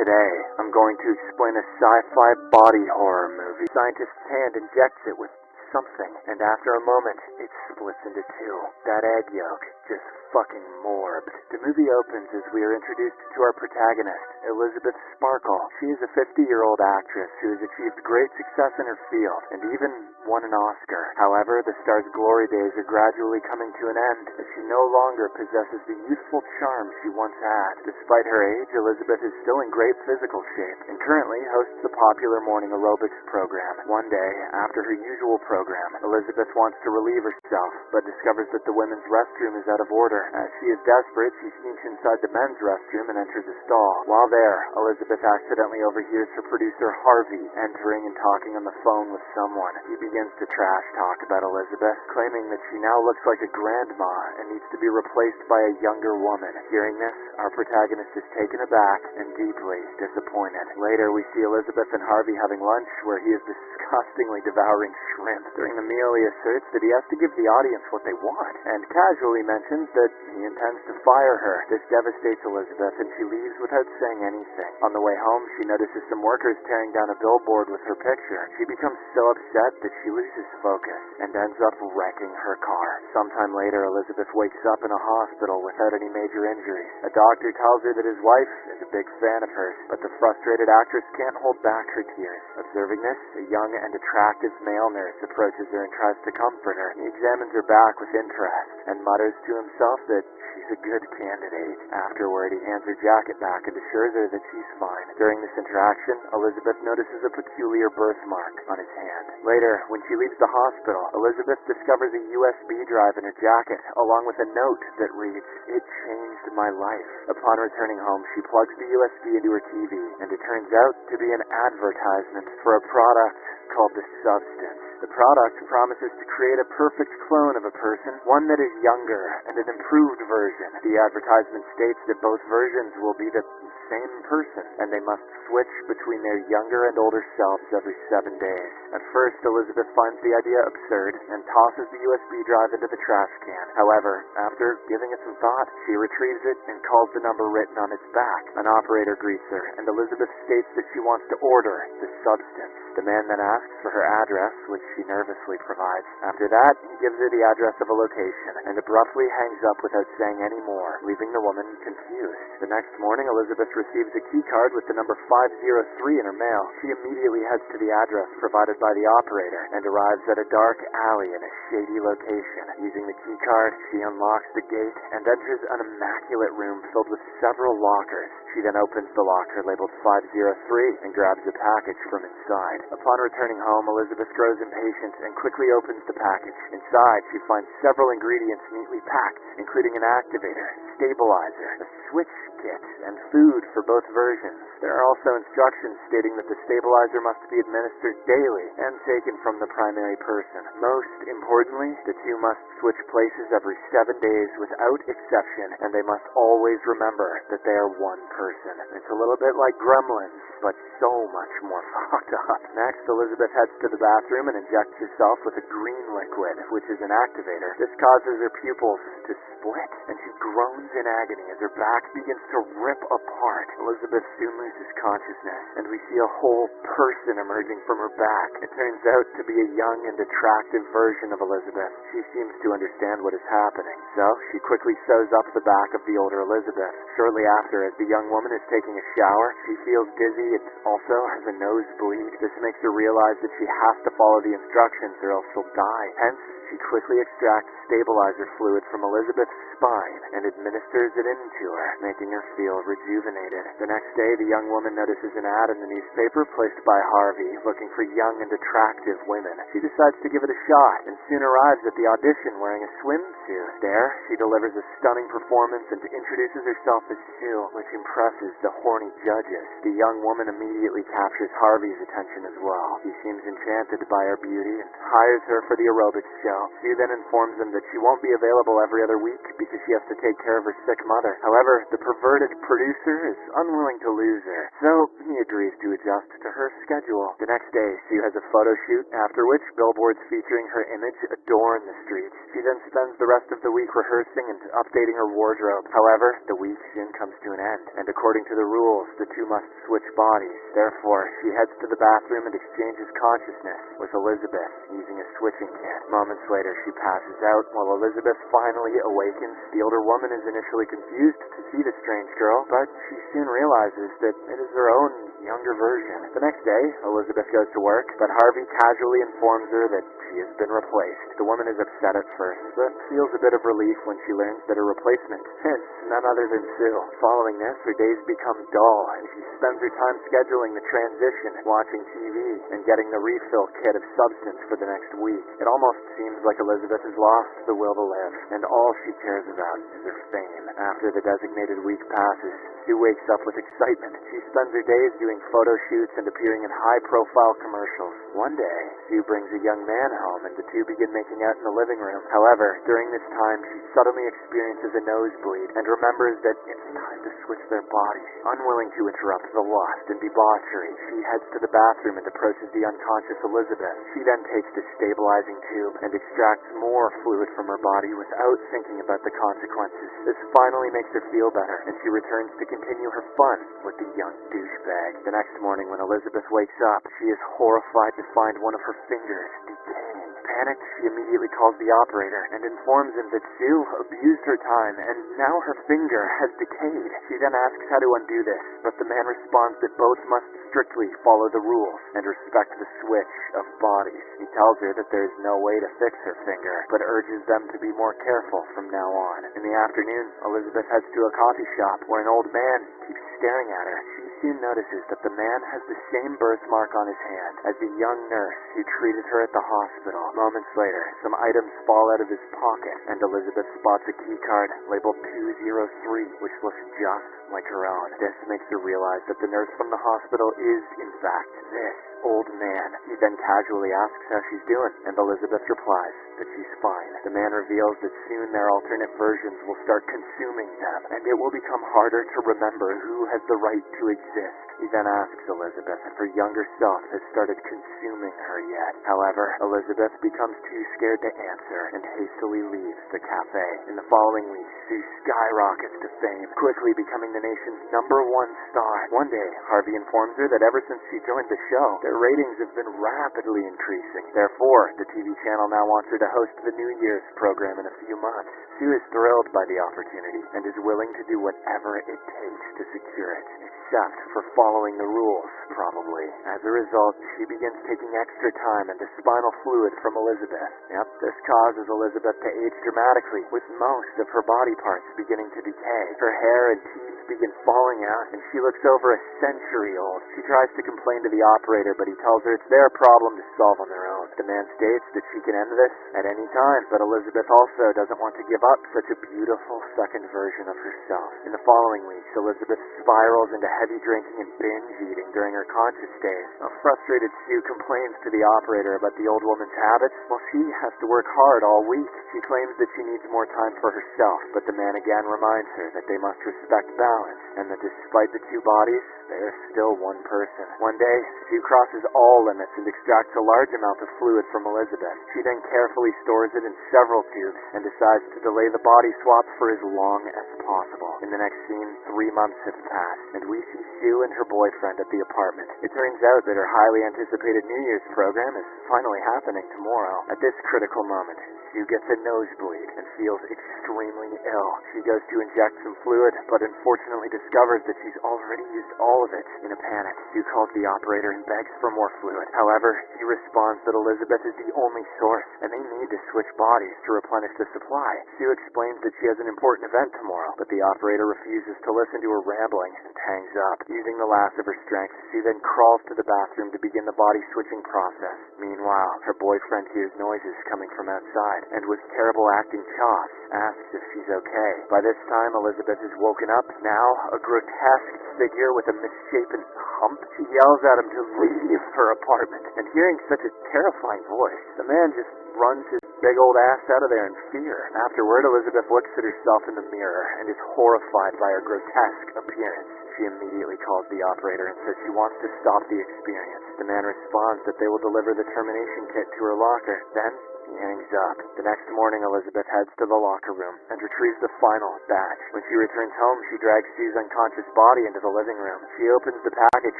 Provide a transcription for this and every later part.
Today, I'm going to explain a sci-fi body horror movie. Scientist's hand injects it with something, and after a moment, it splits into two. That egg yolk just fucking morbed. The movie opens as we are introduced to our protagonist, Elizabeth Sparkle. She is a 50-year-old actress who has achieved great success in her field, and even won an Oscar. However, the star's glory days are gradually coming to an end, as she no longer possesses the youthful charm she once had. Despite her age, Elizabeth is still in great physical shape, and currently hosts the popular morning aerobics program. One day, after her usual program, Elizabeth wants to relieve herself, but discovers that the women's restroom is out of order. As she is desperate, she sneaks inside the men's restroom and enters a stall. While there, Elizabeth accidentally overhears her producer Harvey entering and talking on the phone with someone. He begins to trash talk about Elizabeth, claiming that she now looks like a grandma and needs to be replaced by a younger woman. Hearing this, our protagonist is taken aback and deeply disappointed. Later, we see Elizabeth and Harvey having lunch, where he is disgustingly devouring shrimp. During the meal, he asserts that he has to give the audience what they want, and casually mentions that he intends to fire her. This devastates Elizabeth, and she leaves without saying anything. On the way home, she notices some workers tearing down a billboard with her picture. She becomes so upset that she loses focus and ends up wrecking her car. Sometime later, Elizabeth wakes up in a hospital without any major injuries. A doctor tells her that his wife is a big fan of hers, but the frustrated actress can't hold back her tears. Observing this, a young and attractive male nurse approaches her and tries to comfort her. He examines her back with interest and mutters to himself that she's a good candidate. Afterward, he hands her jacket back and assures her that she's fine. During this interaction, Elizabeth notices a peculiar birthmark on his hand. Later, when she leaves the hospital, Elizabeth discovers a USB drive in her jacket, along with a note that reads, "It changed my life." Upon returning home, she plugs the USB into her TV, and it turns out to be an advertisement for a product called the Substance. The product promises to create a perfect clone of a person, one that is younger and an improved version. The advertisement states that both versions will be the same person, and they must switch between their younger and older selves every 7 days. At first, Elizabeth finds the idea absurd and tosses the USB drive into the trash can. However, after giving it some thought, she retrieves it and calls the number written on its back. An operator greets her, and Elizabeth states that she wants to order the Substance. The man then asks for her address, which she nervously provides. After that, he gives her the address of a location, and abruptly hangs up without saying any more, leaving the woman confused. The next morning, Elizabeth receives a key card with the number 503 in her mail. She immediately heads to the address provided by the operator and arrives at a dark alley in a shady location. Using the key card, she unlocks the gate and enters an immaculate room filled with several lockers. She then opens the locker labeled 503 and grabs a package from inside. Upon returning home, Elizabeth grows impatient and quickly opens the package. Inside, she finds several ingredients neatly packed, including an activator, stabilizer, a switch kit, and food for both versions. There are also instructions stating that the stabilizer must be administered daily and taken from the primary person. Most importantly, the two must switch places every 7 days without exception, and they must always remember that they are one person. It's a little bit like Gremlins, but so much more fucked up. Next, Elizabeth heads to the bathroom and injects herself with a green liquid, which is an activator. This causes her pupils to split, and she groans in agony as her back begins to rip apart. Elizabeth soon loses consciousness, and we see a whole person emerging from her back. It turns out to be a young and attractive version of Elizabeth. She seems to understand what is happening, so she quickly sews up the back of the older Elizabeth. Shortly after, as the young woman is taking a shower, she feels dizzy and also has a nosebleed. This makes her realize that she has to follow the instructions or else she'll die. Hence, she quickly extracts stabilizer fluid from Elizabeth's spine and administers it into her, making her feel rejuvenated. The next day, the young woman notices an ad in the newspaper placed by Harvey looking for young and attractive women. She decides to give it a shot and soon arrives at the audition wearing a swimsuit. There, she delivers a stunning performance and introduces herself as Sue, which impresses the horny judges. The young woman immediately captures Harvey's attention as well. He seems enchanted by her beauty and hires her for the aerobics show. Sue then informs him that she won't be available every other week because she has to take care of her sick mother. However, the perverted producer is unwilling to lose her, so he agrees to adjust to her schedule. The next day, Sue has a photo shoot, after which billboards featuring her image adorn the streets. She then spends the rest of the week rehearsing and updating her wardrobe. However, the week soon comes to an end, and according to the rules, the two must switch bodies. Therefore, she heads to the bathroom and exchanges consciousness with Elizabeth using a switching kit. Moments later, she passes out while Elizabeth finally awakens. The older woman is initially confused to see the strange girl, but she soon realizes that it is her own younger version. The next day, Elizabeth goes to work, but Harvey casually informs her that she has been replaced. The woman is upset at first, but feels a bit of relief when she learns that her replacement is none other than Sue. Following this, her days become dull, and she spends her time scheduling the transition, watching TV, and getting the refill kit of substance for the next week. It almost seems like Elizabeth has lost the will to live, and all she cares about is her fame. After the designated week passes, Sue wakes up with excitement. She spends her days doing photo shoots and appearing in high-profile commercials. One day, Sue brings a young man home, and the two begin making out in the living room. However, during this time, she suddenly experiences a nosebleed and remembers that it's time to switch their bodies. Unwilling to interrupt the lust and debauchery, she heads to the bathroom and approaches the unconscious Elizabeth. She then takes the stabilizing tube and extracts more fluid from her body without thinking about the consequences. This finally makes her feel better, and she returns to continue her fun with the young douchebag. The next morning, when Elizabeth wakes up, she is horrified to find one of her fingers decaying. Panicked, she immediately calls the operator and informs him that Sue abused her time and now her finger has decayed. She then asks how to undo this, but the man responds that both must strictly follow the rules and respect the switch of bodies. He tells her that there is no way to fix her finger, but urges them to be more careful from now on. In the afternoon, Elizabeth heads to a coffee shop where an old man keeps staring at her. She soon notices that the man has the same birthmark on his hand as the young nurse who treated her at the hospital. Moments later, some items fall out of his pocket, and Elizabeth spots a key card labeled 203, which looks just like her own. This makes her realize that the nurse from the hospital is, in fact, this old man. He then casually asks how she's doing, and Elizabeth replies that she's fine. The man reveals that soon their alternate versions will start consuming them, and it will become harder to remember who has the right to exist. He then asks Elizabeth if her younger self has started consuming her yet. However, Elizabeth becomes too scared to answer and hastily leaves the cafe. In the following week, Sue skyrockets to fame, quickly becoming the nation's #1 star. One day, Harvey informs her that ever since she joined the show, their ratings have been rapidly increasing. Therefore, the TV channel now wants her to host the New Year's program in a few months. Sue is thrilled by the opportunity and is willing to do whatever it takes to secure it, except for following the rules, probably. As a result, she begins taking extra time and the spinal fluid from Elizabeth. Yep, this causes Elizabeth to age dramatically, with most of her body parts beginning to decay. Her hair and teeth begin falling out, and she looks over a century old. She tries to complain to the operator, but he tells her it's their problem to solve on their own. The man states that she can end this at any time, but Elizabeth also doesn't want to give up such a beautiful second version of herself. In the following weeks, Elizabeth spirals into heavy drinking and binge eating during her conscious days. A frustrated Sue complains to the operator about the old woman's habits, while she has to work hard all week. She claims that she needs more time for herself, but the man again reminds her that they must respect balance, and that despite the two bodies, they are still one person. One day, Sue crosses all limits and extracts a large amount of fluid from Elizabeth. She then carefully stores it in several tubes and decides to delay the body swap for as long as possible. In the next scene, 3 months have passed, and we see Sue and her boyfriend at the apartment. It turns out that her highly anticipated New Year's program is finally happening tomorrow. At this critical moment, Sue gets a nosebleed and feels extremely ill. She goes to inject some fluid, but unfortunately discovers that she's already used all of it. In a panic, Sue calls the operator and begs for more fluid. However, he responds that Elizabeth is the only source, and they need to switch bodies to replenish the supply. Sue explains that she has an important event tomorrow, but the operator refuses to listen to her rambling and hangs up. Using the last of her strength, Sue then crawls to the bathroom to begin the body switching process. Meanwhile, her boyfriend hears noises coming from outside, and with terrible acting chops, asks if she's okay. By this time, Elizabeth is woken up, now a grotesque figure with a misshapen hump. She yells at him to leave her apartment, and hearing such a terrifying voice, the man just runs his big old ass out of there in fear. Afterward, Elizabeth looks at herself in the mirror and is horrified by her grotesque appearance. She immediately calls the operator and says she wants to stop the experience. The man responds that they will deliver the termination kit to her locker. Then he hangs up. The next morning, Elizabeth heads to the locker room and retrieves the final batch. When she returns home, she drags Sue's unconscious body into the living room. She opens the package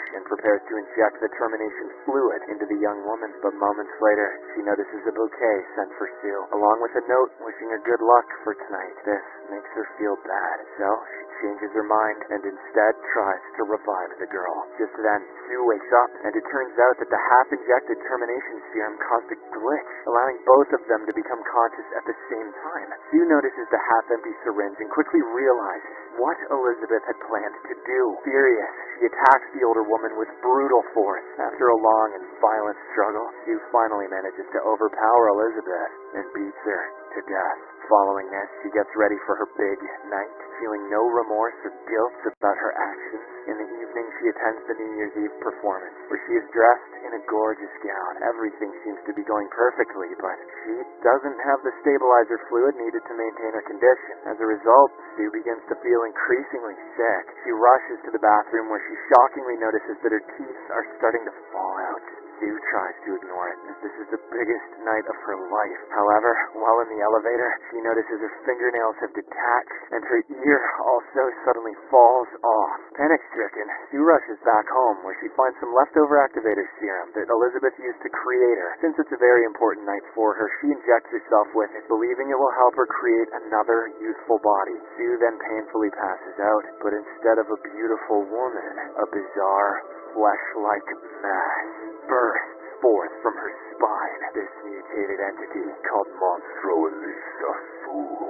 and prepares to inject the termination fluid into the young woman. But moments later, she notices a bouquet sent for Sue, along with a note wishing her good luck for tonight. This makes her feel bad, so she changes her mind and instead tries to revive the girl. Just then, Sue wakes up, and it turns out that the half-injected termination serum caused a glitch, allowing both of them to become conscious at the same time. Sue notices the half-empty syringe and quickly realizes what Elizabeth had planned to do. Furious, she attacks the older woman with brutal force. After a long and violent struggle, Sue finally manages to overpower Elizabeth and beats her to death. Following this, she gets ready for her big night, feeling no remorse or guilt about her actions. In the evening, she attends the New Year's Eve performance, where she is dressed in a gorgeous gown. Everything seems to be going perfectly, but she doesn't have the stabilizer fluid needed to maintain her condition. As a result, Sue begins to feel increasingly sick. She rushes to the bathroom, where she shockingly notices that her teeth are starting to fall out. Sue tries to ignore it, as this is the biggest night of her life. However, while in the elevator, she notices her fingernails have detached, and her ear also suddenly falls off. Panic-stricken, Sue rushes back home, where she finds some leftover activator serum that Elizabeth used to create her. Since it's a very important night for her, she injects herself with it, believing it will help her create another youthful body. Sue then painfully passes out, but instead of a beautiful woman, a bizarre, flesh-like mass bursts forth from her spine. This mutated entity, called Monstro Elisa,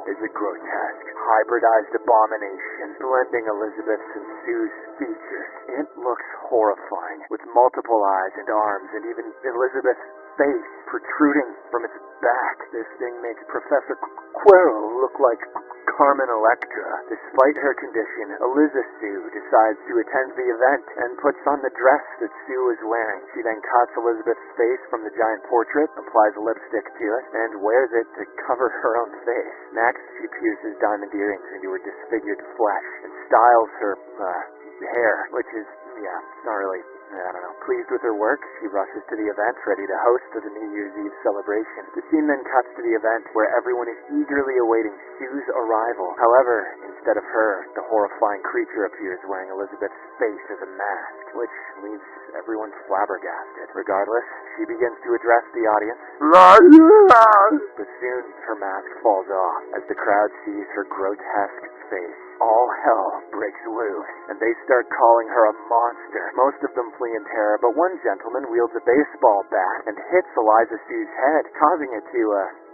is a grotesque, hybridized abomination, blending Elizabeth's and Sue's features. It looks horrifying, with multiple eyes and arms, and even Elizabeth's face protruding from its back. This thing makes Professor Quirrell look like Carmen Electra. Despite her condition, Eliza Sue decides to attend the event and puts on the dress that Sue is wearing. She then cuts Elizabeth's face from the giant portrait, applies lipstick to it, and wears it to cover her own face. Next, she pierces diamond earrings into her disfigured flesh and styles her hair, which is, it's not really, Pleased with her work, she rushes to the event, ready to host the New Year's Eve celebration. The scene then cuts to the event where everyone is eagerly awaiting Sue's arrival. However, instead of her, the horrifying creature appears wearing Elizabeth's face as a mask, which leaves everyone flabbergasted. Regardless, she begins to address the audience, but soon her mask falls off as the crowd sees her grotesque face. All hell breaks loose, and they start calling her a monster. Most of them flee in terror, but one gentleman wields a baseball bat and hits Eliza Sue's head, causing it to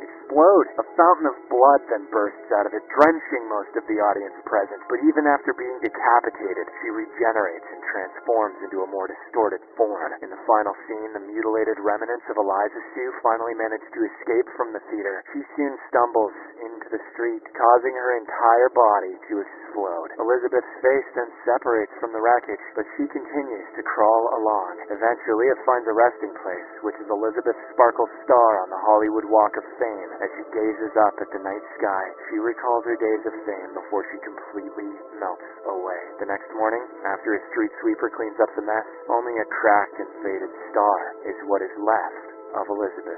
explode. A fountain of blood then bursts out of it, drenching most of the audience present. But even after being decapitated, she regenerates and transforms into a more distorted form. In the final scene, the mutilated remnants of Eliza Sue finally manage to escape from the theater. She soon stumbles into the street, causing her entire body to explode. Elizabeth's face then separates from the wreckage, but she continues to crawl along. Eventually, it finds a resting place, which is Elizabeth's sparkle star on the Hollywood Walk of Fame. As she gazes up at the night sky, she recalls her days of fame before she completely melts away. The next morning, after a street sweeper cleans up the mess, only a cracked and faded star is what is left of Elizabeth.